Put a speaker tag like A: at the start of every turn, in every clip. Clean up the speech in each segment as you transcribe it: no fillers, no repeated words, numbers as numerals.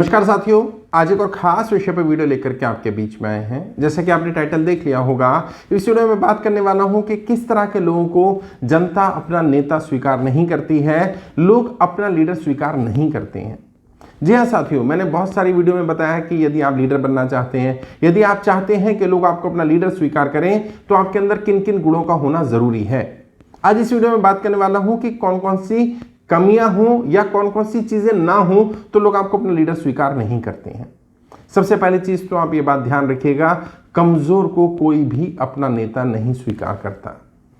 A: नमस्कार साथियों, आज एक और खास विषय पर वीडियो लेकर के आपके बीच में आए हैं। जैसा कि आपने टाइटल देख लिया होगा, इस वीडियो में बात करने वाला हूं कि किस तरह के लोगों को जनता अपना नेता स्वीकार नहीं करती है, लोग अपना लीडर स्वीकार नहीं करते हैं। जी हाँ साथियों, मैंने बहुत सारी वीडियो में बताया कि यदि आप लीडर बनना चाहते हैं, यदि आप चाहते हैं कि लोग आपको अपना लीडर स्वीकार करें, तो आपके अंदर किन किन गुणों का होना जरूरी है। आज इस वीडियो में बात करने वाला हूं कि कौन कौन सी कमियां हों या कौन कौन सी चीजें ना हों तो लोग आपको अपना लीडर स्वीकार नहीं करते हैं। सबसे पहली चीज तो आप ये बात ध्यान रखिएगा, कमजोर को कोई भी अपना नेता नहीं स्वीकार करता,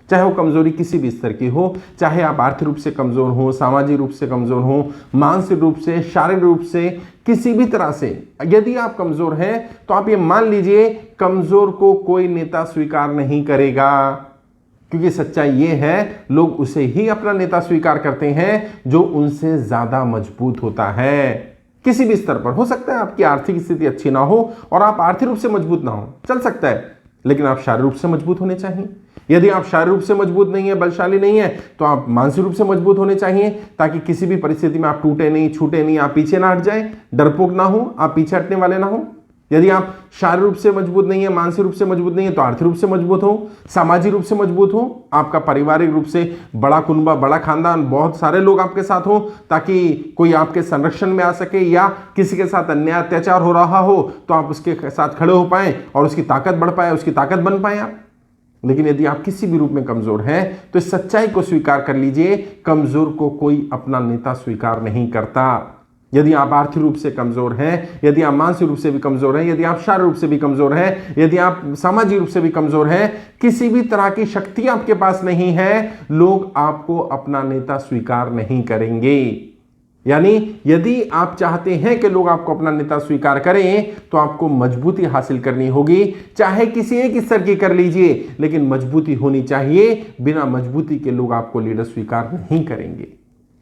A: चाहे वो कमजोरी किसी भी स्तर की हो, चाहे आप आर्थिक रूप से कमजोर हो, सामाजिक रूप से कमजोर हो, मानसिक रूप से, शारीरिक रूप से, किसी भी तरह से यदि आप कमजोर हैं तो आप ये मान लीजिए कमजोर को कोई नेता स्वीकार नहीं करेगा, क्योंकि सच्चाई ये है लोग उसे ही अपना नेता स्वीकार करते हैं जो उनसे ज्यादा मजबूत होता है। किसी भी स्तर पर हो सकता है आपकी आर्थिक स्थिति अच्छी ना हो और आप आर्थिक रूप से मजबूत ना हो, चल सकता है, लेकिन आप शारीरिक रूप से मजबूत होने चाहिए। यदि आप शारीरिक रूप से मजबूत नहीं है, बलशाली नहीं है, तो आप मानसिक रूप से मजबूत होने चाहिए, ताकि किसी भी परिस्थिति में आप टूटे नहीं, छूटे नहीं, आप पीछे ना हट जाए, डरपोक ना हो, आप पीछे हटने वाले ना हो। यदि आप शारीरिक रूप से मजबूत नहीं है, मानसिक रूप से मजबूत नहीं है, तो आर्थिक रूप से मजबूत हो, सामाजिक रूप से मजबूत हो, आपका पारिवारिक रूप से बड़ा कुनबा, बड़ा खानदान, बहुत सारे लोग आपके साथ हो, ताकि कोई आपके संरक्षण में आ सके, या किसी के साथ अन्याय अत्याचार हो रहा हो तो आप उसके साथ खड़े हो पाए और उसकी ताकत बढ़ पाए, उसकी ताकत बन पाए आप। लेकिन यदि आप किसी भी रूप में कमजोर हैं तो इस सच्चाई को स्वीकार कर लीजिए, कमजोर को कोई अपना नेता स्वीकार नहीं करता। यदि आप आर्थिक रूप से कमजोर हैं, यदि आप मानसिक रूप से भी कमजोर हैं, यदि आप शारीरिक रूप से भी कमजोर हैं, यदि आप सामाजिक रूप से भी कमजोर हैं, किसी भी तरह की शक्ति आपके पास नहीं है, लोग आपको अपना नेता स्वीकार नहीं करेंगे। यानी यदि आप चाहते हैं कि लोग आपको अपना नेता स्वीकार करें तो आपको मजबूती हासिल करनी होगी, चाहे किसी एक स्तर की कर लीजिए, लेकिन मजबूती होनी चाहिए। बिना मजबूती के लोग आपको लीडर स्वीकार नहीं करेंगे।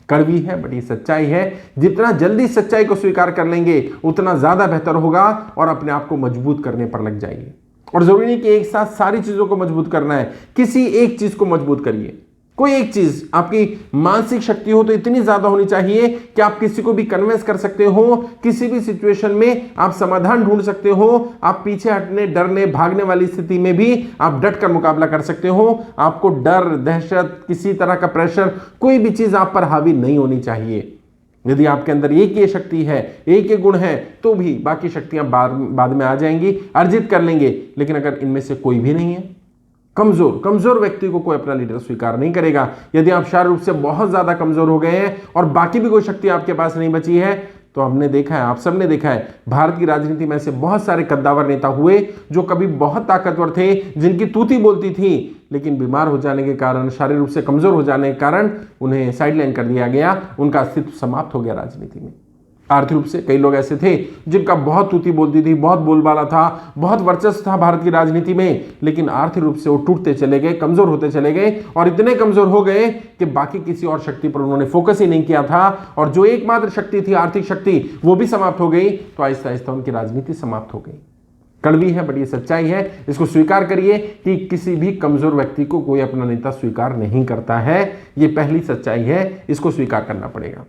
A: कड़वी है, बड़ी सच्चाई है। जितना जल्दी सच्चाई को स्वीकार कर लेंगे उतना ज्यादा बेहतर होगा और अपने आप को मजबूत करने पर लग जाइए। और जरूरी नहीं कि एक साथ सारी चीजों को मजबूत करना है, किसी एक चीज को मजबूत करिए। कोई एक चीज, आपकी मानसिक शक्ति हो तो इतनी ज्यादा होनी चाहिए कि आप किसी को भी कन्विंस कर सकते हो, किसी भी सिचुएशन में आप समाधान ढूंढ सकते हो, आप पीछे हटने, डरने, भागने वाली स्थिति में भी आप डट कर मुकाबला कर सकते हो। आपको डर, दहशत, किसी तरह का प्रेशर, कोई भी चीज आप पर हावी नहीं होनी चाहिए। यदि आपके अंदर एक ये शक्ति है, एक ये गुण है, तो भी बाकी शक्तियां बाद में आ जाएंगी, अर्जित कर लेंगे। लेकिन अगर इनमें से कोई भी नहीं है, कमजोर व्यक्ति को कोई अपना लीडर स्वीकार नहीं करेगा। यदि आप शारीरिक रूप से बहुत ज्यादा कमजोर हो गए हैं और बाकी भी कोई शक्ति आपके पास नहीं बची है, तो हमने देखा है, आप सबने देखा है, भारत की राजनीति में ऐसे बहुत सारे कद्दावर नेता हुए जो कभी बहुत ताकतवर थे, जिनकी तूती बोलती थी, लेकिन बीमार हो जाने के कारण, शारीरिक रूप से कमजोर हो जाने के कारण उन्हें साइडलाइन कर दिया गया, उनका अस्तित्व समाप्त हो गया राजनीति में। आर्थिक रूप से कई लोग ऐसे थे जिनका बहुत तूती बोलती थी, बहुत बोलबाला था, बहुत वर्चस्व था भारत की राजनीति में, लेकिन आर्थिक रूप से वो टूटते चले गए, कमजोर होते चले गए और इतने कमजोर हो गए कि बाकी किसी और शक्ति पर उन्होंने फोकस ही नहीं किया था, और जो एकमात्र शक्ति थी, आर्थिक शक्ति, वो भी समाप्त हो गई। तो आहिस्ता आहिस्ता उनकी राजनीति समाप्त हो गई। कड़वी है, बड़ी सच्चाई है, इसको स्वीकार करिए कि किसी भी कमजोर व्यक्ति को कोई अपना नेता स्वीकार नहीं करता है। ये पहली सच्चाई है, इसको स्वीकार करना पड़ेगा।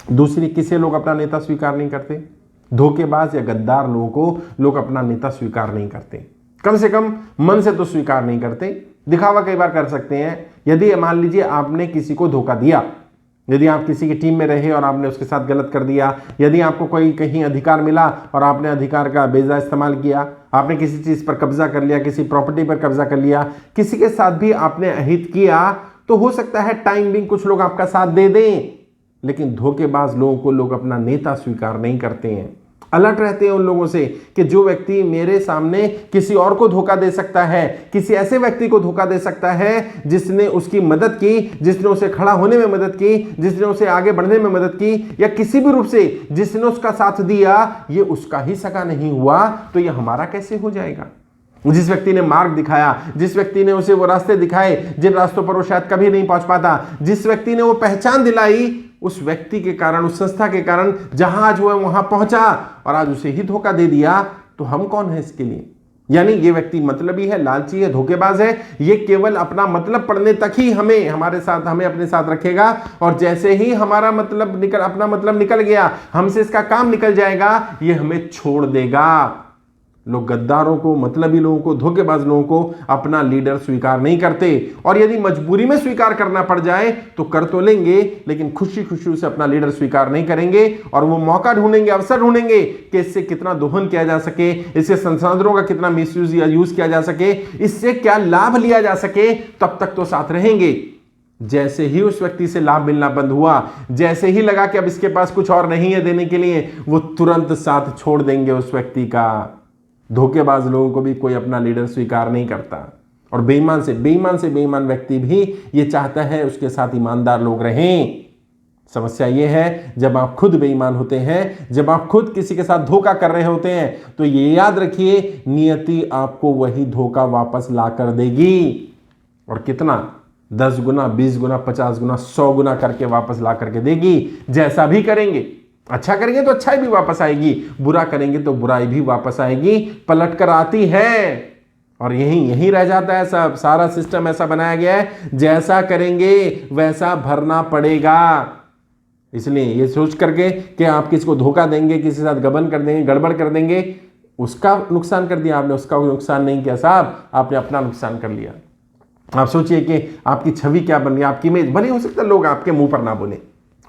A: दूसरी, किसे लोग अपना नेता स्वीकार नहीं करते? धोखेबाज या गद्दार लोगों को लोग अपना नेता स्वीकार नहीं करते। कम से कम मन से तो स्वीकार नहीं करते, दिखावा कई बार कर सकते हैं। यदि मान लीजिए आपने किसी को धोखा दिया, यदि आप किसी की टीम में रहे और आपने उसके साथ गलत कर दिया, यदि आपको कोई कहीं अधिकार मिला और आपने अधिकार का बेजा इस्तेमाल किया, आपने किसी चीज पर कब्जा कर लिया, किसी प्रॉपर्टी पर कब्जा कर लिया, किसी के साथ भी आपने अहित किया, तो हो सकता है टाइम बिंग कुछ लोग आपका साथ दे दें, लेकिन धोखेबाज लोगों को लोग अपना नेता स्वीकार नहीं करते हैं। अलर्ट रहते हैं उन लोगों से कि जो व्यक्ति मेरे सामने किसी और को धोखा दे सकता है, किसी ऐसे व्यक्ति को धोखा दे सकता है जिसने उसकी मदद की, जिसने उसे खड़ा होने में मदद की, जिसने उसे आगे बढ़ने में मदद की, या किसी भी रूप से जिसने उसका साथ दिया, ये उसका ही सगा नहीं हुआ, तो ये हमारा कैसे हो जाएगा? जिस व्यक्ति ने मार्ग दिखाया, जिस व्यक्ति ने उसे वो रास्ते दिखाए जिन रास्तों पर वो शायद कभी नहीं पहुंच पाता, जिस व्यक्ति ने वो पहचान दिलाई, उस व्यक्ति के कारण, उस संस्था के कारण जहां आज वो वहां पहुंचा, और आज उसे ही धोखा दे दिया, तो हम कौन है इसके लिए? यानी ये व्यक्ति मतलबी है, लालची है, धोखेबाज है, ये केवल अपना मतलब पढ़ने तक ही हमें अपने साथ रखेगा, और जैसे ही हमारा अपना मतलब निकल गया, हमसे इसका काम निकल जाएगा, ये हमें छोड़ देगा। लोग गद्दारों को, मतलबी लोगों को, धोखेबाज लोगों को अपना लीडर स्वीकार नहीं करते, और यदि मजबूरी में स्वीकार करना पड़ जाए तो कर तो लेंगे, लेकिन खुशी खुशी से अपना लीडर स्वीकार नहीं करेंगे, और वो मौका ढूंढेंगे, अवसर ढूंढेंगे कि इससे कितना दोहन किया जा सके, इससे संसाधनों का कितना मिसयूज या यूज किया जा सके, इससे क्या लाभ लिया जा सके, तब तक तो साथ रहेंगे। जैसे ही उस व्यक्ति से लाभ मिलना बंद हुआ, जैसे ही लगा कि अब इसके पास कुछ और नहीं है देने के लिए, वो तुरंत साथ छोड़ देंगे उस व्यक्ति का। धोखेबाज लोगों को भी कोई अपना लीडर स्वीकार नहीं करता, और बेईमान से बेईमान व्यक्ति भी ये चाहता है उसके साथ ईमानदार लोग रहें। समस्या ये है, जब आप खुद बेईमान होते हैं, जब आप खुद किसी के साथ धोखा कर रहे होते हैं, तो ये याद रखिए, नियति आपको वही धोखा वापस ला कर देगी। और कितना? 10 गुना, 20 गुना, 50 गुना, 100 गुना करके वापस ला करके देगी। जैसा भी करेंगे, अच्छा करेंगे तो अच्छाई भी वापस आएगी, बुरा करेंगे तो बुराई भी वापस आएगी, पलट कर आती है। और यही रह जाता है सब। सारा सिस्टम ऐसा बनाया गया है, जैसा करेंगे वैसा भरना पड़ेगा। इसलिए ये सोच करके कि आप किसी को धोखा देंगे, किसी के साथ गबन कर देंगे, गड़बड़ कर देंगे, उसका नुकसान कर दिया आपने, उसका कोई नुकसान नहीं किया साहब, आपने अपना नुकसान कर लिया। आप सोचिए कि आपकी छवि क्या बन रही है, आपकी इमेज बनी। हो सकता है लोग आपके मुंह पर ना बोले,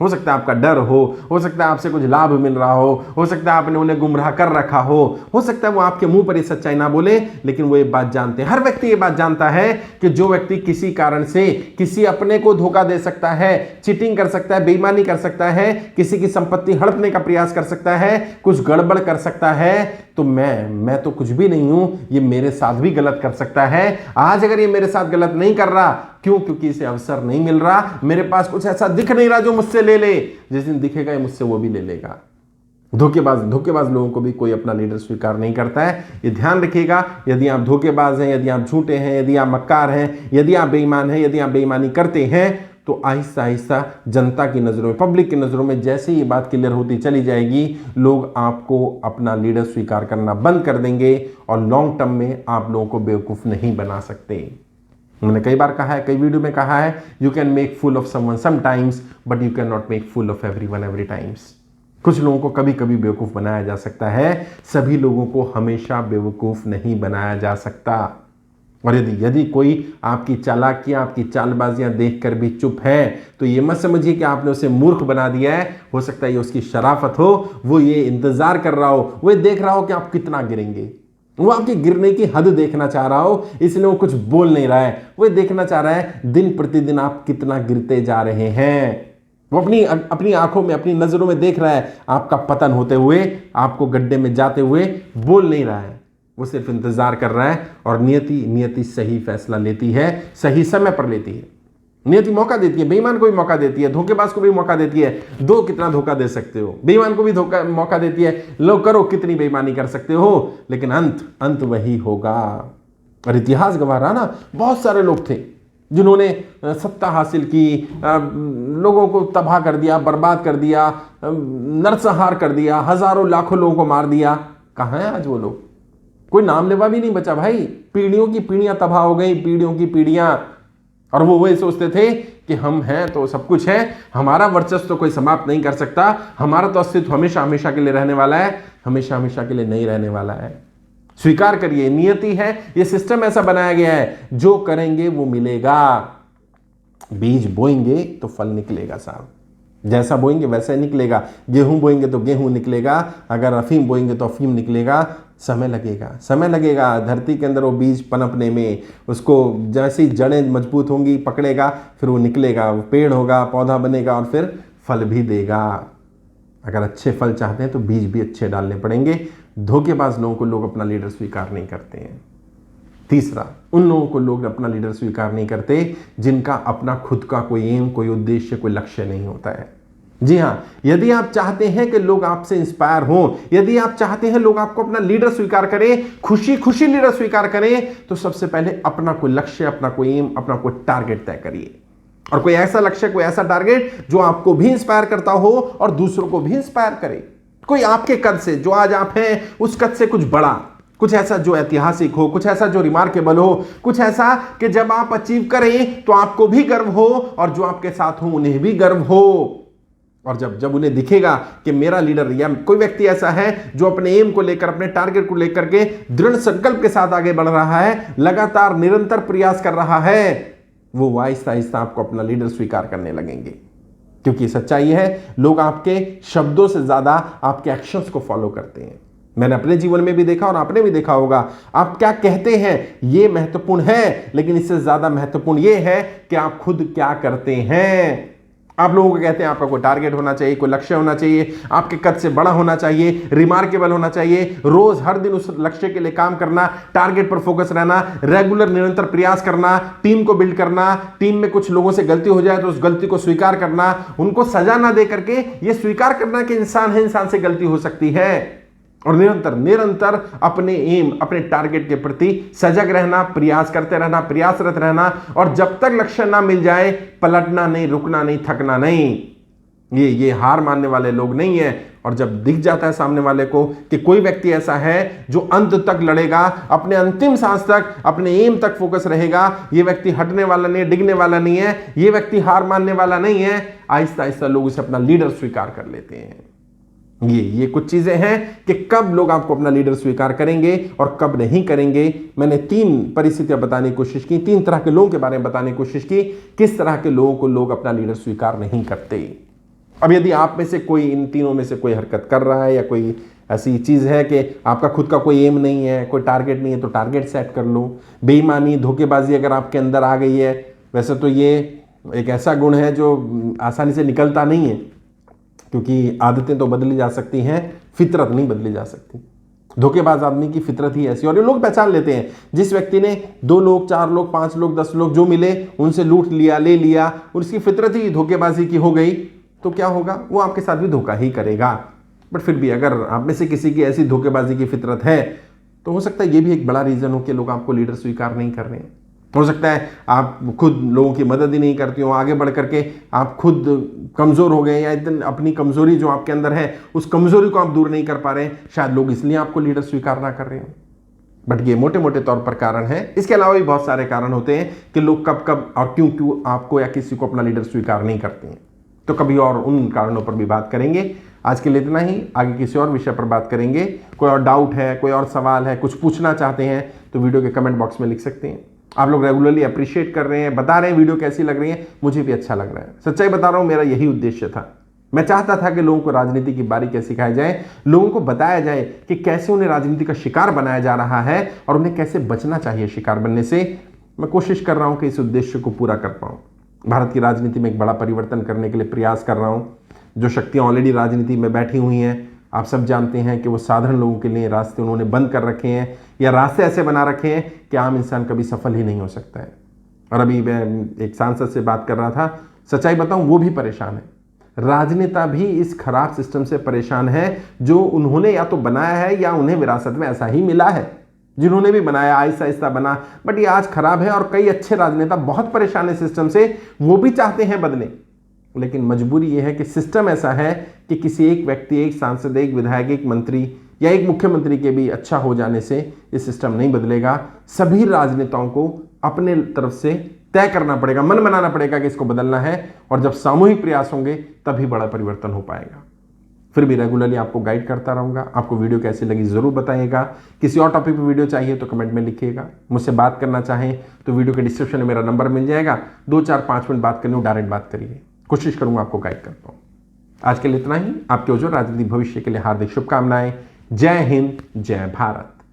A: हो सकता है आपका डर हो सकता है आपसे कुछ लाभ मिल रहा हो सकता है आपने उन्हें गुमराह कर रखा हो सकता है वो आपके मुंह पर ये सच्चाई ना बोले, लेकिन वो ये बात जानते हैं। हर व्यक्ति ये बात जानता है कि जो व्यक्ति किसी कारण से किसी अपने को धोखा दे सकता है, चीटिंग कर सकता है, बेईमानी कर सकता है, किसी की संपत्ति हड़पने का प्रयास कर सकता है, कुछ गड़बड़ कर सकता है, तो मैं तो कुछ भी नहीं हूं, ये मेरे साथ भी गलत कर सकता है। आज अगर ये मेरे साथ गलत नहीं कर रहा, क्यों? क्योंकि इसे अवसर नहीं मिल रहा, मेरे पास कुछ ऐसा दिख नहीं रहा जो मुझसे ले ले। जिस दिन दिखेगा ये मुझसे वो भी ले लेगा। धोखेबाज लोगों को भी कोई अपना लीडर स्वीकार नहीं करता है। ये ध्यान रखिएगा, यदि आप धोखेबाज हैं, यदि आप झूठे हैं, यदि आप मक्कार हैं, यदि आप बेईमान हैं, यदि आप बेईमानी करते हैं, तो आहिस्ता आहिस्ता जनता की नज़रों में, पब्लिक की नज़रों में जैसे ये बात क्लियर होती चली जाएगी, लोग आपको अपना लीडर स्वीकार करना बंद कर देंगे, और लॉन्ग टर्म में आप लोगों को बेवकूफ़ नहीं बना सकते। मैंने कई बार कहा है, कई वीडियो में कहा है, you can make full of someone sometimes, but you can not make full of everyone every times. कुछ लोगों को कभी कभी बेवकूफ़ बनाया जा सकता है, सभी लोगों को हमेशा बेवकूफ़ नहीं बनाया जा सकता। और यदि कोई आपकी चालाकियां, आपकी चालबाजियां देखकर भी चुप है, तो ये मत समझिए कि आपने उसे मूर्ख बना दिया है। हो सकता है ये उसकी शराफत हो, वो ये इंतजार कर रहा हो, वो देख रहा हो कि आप कितना गिरेंगे, वो आपके गिरने की हद देखना चाह रहा हो, इसलिए वो कुछ बोल नहीं रहा है। वो देखना चाह रहा है दिन प्रतिदिन आप कितना गिरते जा रहे हैं। वो अपनी आंखों में, अपनी नजरों में देख रहा है आपका पतन होते हुए, आपको गड्ढे में जाते हुए। बोल नहीं रहा है, वो सिर्फ इंतजार कर रहा है। और नियति सही फैसला लेती है, सही समय पर लेती है। नियति मौका देती है, बेईमान को भी मौका देती है, धोखेबाज को भी मौका देती है। दो कितना धोखा दे सकते हो, बेईमान को भी मौका देती है, लो करो कितनी बेईमानी कर सकते हो, लेकिन अंत वही होगा। और इतिहास गवाह रहा ना, बहुत सारे लोग थे जिन्होंने सत्ता हासिल की, लोगों को तबाह कर दिया, बर्बाद कर दिया, नरसंहार कर दिया, हजारों लाखों लोगों को मार दिया। कहाँ है आज वो लोग? कोई नाम लेवा भी नहीं बचा भाई। पीढ़ियों की पीढ़ियां तबाह हो गई, पीढ़ियों की पीढ़ियां। और वो वही सोचते थे कि हम हैं तो सब कुछ है, हमारा वर्चस्व तो कोई समाप्त नहीं कर सकता, हमारा तो अस्तित्व हमेशा हमेशा के लिए रहने वाला है, हमेशा हमेशा के लिए नहीं रहने वाला है। स्वीकार करिए, नियति है, ये सिस्टम ऐसा बनाया गया है, जो करेंगे वो मिलेगा। बीज बोएंगे तो फल निकलेगा साहब, जैसा बोएंगे वैसा ही निकलेगा। गेहूं बोएंगे तो गेहूं निकलेगा, अगर अफीम बोएंगे तो अफीम निकलेगा। समय लगेगा धरती के अंदर वो बीज पनपने में, उसको जैसी जड़ें मजबूत होंगी पकड़ेगा, फिर वो निकलेगा, वो पेड़ होगा, पौधा बनेगा, और फिर फल भी देगा। अगर अच्छे फल चाहते हैं तो बीज भी अच्छे डालने पड़ेंगे। धोखेबाज लोगों को लोग अपना लीडर स्वीकार नहीं करते हैं। तीसरा, उन लोगों को लोग अपना लीडर स्वीकार नहीं करते जिनका अपना खुद का कोई एम, कोई उद्देश्य, कोई लक्ष्य नहीं होता है। जी हां, यदि आप चाहते हैं कि लोग आपसे इंस्पायर हों, यदि आप चाहते हैं लोग आपको अपना लीडर स्वीकार करें, खुशी खुशी लीडर स्वीकार करें, तो सबसे पहले अपना कोई लक्ष्य, अपना कोई एम, अपना कोई टारगेट तय करिए। और कोई ऐसा लक्ष्य, कोई ऐसा टारगेट जो आपको भी इंस्पायर करता हो और दूसरों को भी इंस्पायर करे। कोई आपके कद से, जो आज आप हैं उस कद से कुछ बड़ा, कुछ ऐसा जो ऐतिहासिक हो, कुछ ऐसा जो रिमार्केबल हो, कुछ ऐसा कि जब आप अचीव करें तो आपको भी गर्व हो और जो आपके साथ हो उन्हें भी गर्व हो। और जब उन्हें दिखेगा कि मेरा लीडर या कोई व्यक्ति ऐसा है जो अपने एम को लेकर, अपने टारगेट को लेकर के दृढ़ संकल्प के साथ आगे बढ़ रहा है, लगातार निरंतर प्रयास कर रहा है, वो आहिस्ता आहिस्ता आपको अपना लीडर स्वीकार करने लगेंगे। क्योंकि सच्चाई है, लोग आपके शब्दों से ज्यादा आपके एक्शंस को फॉलो करते हैं। मैंने अपने जीवन में भी देखा और आपने भी देखा होगा, आप क्या कहते हैं ये महत्वपूर्ण है, लेकिन इससे ज्यादा महत्वपूर्ण ये है कि आप खुद क्या करते हैं। आप लोगों को कहते हैं आपका कोई टारगेट होना चाहिए, कोई लक्ष्य होना चाहिए, आपके कद से बड़ा होना चाहिए, रिमार्केबल होना चाहिए, रोज हर दिन उस लक्ष्य के लिए काम करना, टारगेट पर फोकस रहना, रेगुलर निरंतर प्रयास करना, टीम को बिल्ड करना, टीम में कुछ लोगों से गलती हो जाए तो उस गलती को स्वीकार करना, उनको सजा ना दे करके ये स्वीकार करना कि इंसान है, इंसान से गलती हो सकती है, और निरंतर अपने एम, अपने टारगेट के प्रति सजग रहना, प्रयास करते रहना, प्रयासरत रहना, और जब तक लक्ष्य ना मिल जाए पलटना नहीं, रुकना नहीं, थकना नहीं। ये हार मानने वाले लोग नहीं है। और जब दिख जाता है सामने वाले को कि कोई व्यक्ति ऐसा है जो अंत तक लड़ेगा, अपने अंतिम सांस तक, अपने एम तक फोकस रहेगा, ये व्यक्ति हटने वाला नहीं है, डिगने वाला नहीं है, ये व्यक्ति हार मानने वाला नहीं है, आहिस्ता आहिस्ता लोग उसे अपना लीडर स्वीकार कर लेते हैं। ये कुछ चीजें हैं कि कब लोग आपको अपना लीडर स्वीकार करेंगे और कब नहीं करेंगे। मैंने 3 परिस्थितियां बताने की कोशिश की, 3 तरह के लोगों के बारे में बताने की कोशिश की, किस तरह के लोगों को लोग अपना लीडर स्वीकार नहीं करते। अब यदि आप में से कोई इन तीनों में से कोई हरकत कर रहा है या कोई ऐसी चीज है कि आपका खुद का कोई एम नहीं है, कोई टारगेट नहीं है, तो टारगेट सेट कर लो। बेईमानी, धोखेबाजी अगर आपके अंदर आ गई है, वैसे तो ये एक ऐसा गुण है जो आसानी से निकलता नहीं है, क्योंकि आदतें तो बदली जा सकती हैं, फितरत नहीं बदली जा सकती। धोखेबाज आदमी की फितरत ही ऐसी, और ये लोग पहचान लेते हैं। जिस व्यक्ति ने 2 लोग, 4 लोग, 5 लोग, 10 लोग जो मिले उनसे लूट लिया, ले लिया, और उसकी फितरत ही धोखेबाजी की हो गई, तो क्या होगा, वो आपके साथ भी धोखा ही करेगा। बट फिर भी अगर आप में से किसी की ऐसी धोखेबाजी की फितरत है तो हो सकता है ये भी एक बड़ा रीजन हो कि लोग आपको लीडर स्वीकार नहीं कर रहे हैं। हो सकता है आप खुद लोगों की मदद ही नहीं करती हो, आगे बढ़ करके आप खुद कमज़ोर हो गए, या इतनी अपनी कमज़ोरी जो आपके अंदर है उस कमज़ोरी को आप दूर नहीं कर पा रहे हैं, शायद लोग इसलिए आपको लीडर स्वीकार ना कर रहे हैं। बट ये मोटे मोटे तौर पर कारण है। इसके अलावा भी बहुत सारे कारण होते हैं कि लोग कब कब और क्यों क्यों आपको या किसी को अपना लीडर स्वीकार नहीं करते हैं। तो कभी और उन कारणों पर भी बात करेंगे। आज के लिए इतना ही, आगे किसी और विषय पर बात करेंगे। कोई और डाउट है, कोई और सवाल है, कुछ पूछना चाहते हैं तो वीडियो के कमेंट बॉक्स में लिख सकते हैं। आप लोग रेगुलरली अप्रिशिएट कर रहे हैं, बता रहे हैं वीडियो कैसी लग रही है, मुझे भी अच्छा लग रहा है। सच्चाई बता रहा हूं, मेरा यही उद्देश्य था। मैं चाहता था कि लोगों को राजनीति की बारीकियां सिखाई जाए, लोगों को बताया जाए कि कैसे उन्हें राजनीति का शिकार बनाया जा रहा है और उन्हें कैसे बचना चाहिए शिकार बनने से। मैं कोशिश कर रहा हूं कि इस उद्देश्य को पूरा कर पाऊं। भारत की राजनीति में एक बड़ा परिवर्तन करने के लिए प्रयास कर रहा हूं। जो शक्तियां ऑलरेडी राजनीति में बैठी हुई हैं, आप सब जानते हैं कि वो साधारण लोगों के लिए रास्ते उन्होंने बंद कर रखे हैं, या रास्ते ऐसे बना रखे हैं कि आम इंसान कभी सफल ही नहीं हो सकता है। और अभी मैं एक सांसद से बात कर रहा था, सच्चाई बताऊं वो भी परेशान है। राजनेता भी इस खराब सिस्टम से परेशान है जो उन्होंने या तो बनाया है या उन्हें विरासत में ऐसा ही मिला है। जिन्होंने भी बनाया आहिस्ता आहिस्ता बना, बट ये आज खराब है। और कई अच्छे राजनेता बहुत परेशान है सिस्टम से, वो भी चाहते हैं बदले, लेकिन मजबूरी यह है कि सिस्टम ऐसा है कि किसी एक व्यक्ति, एक सांसद, एक विधायक, एक मंत्री या एक मुख्यमंत्री के भी अच्छा हो जाने से ये सिस्टम नहीं बदलेगा। सभी राजनेताओं को अपने तरफ से तय करना पड़ेगा, मन बनाना पड़ेगा कि इसको बदलना है, और जब सामूहिक प्रयास होंगे तभी बड़ा परिवर्तन हो पाएगा। फिर भी रेगुलरली आपको गाइड करता रहूंगा। आपको वीडियो कैसी लगी जरूर बताइएगा। किसी और टॉपिक पर वीडियो चाहिए तो कमेंट में लिखिएगा। मुझसे बात करना चाहें तो वीडियो के डिस्क्रिप्शन में मेरा नंबर मिल जाएगा। 2, 4, 5 मिनट बात करनी हो, डायरेक्ट बात करिए, कोशिश करूंगा आपको गाइड कर पाऊं। आज के लिए इतना ही। आपके उज्ज्वल राजनीतिक भविष्य के लिए हार्दिक शुभकामनाएं। जय हिंद, जय भारत।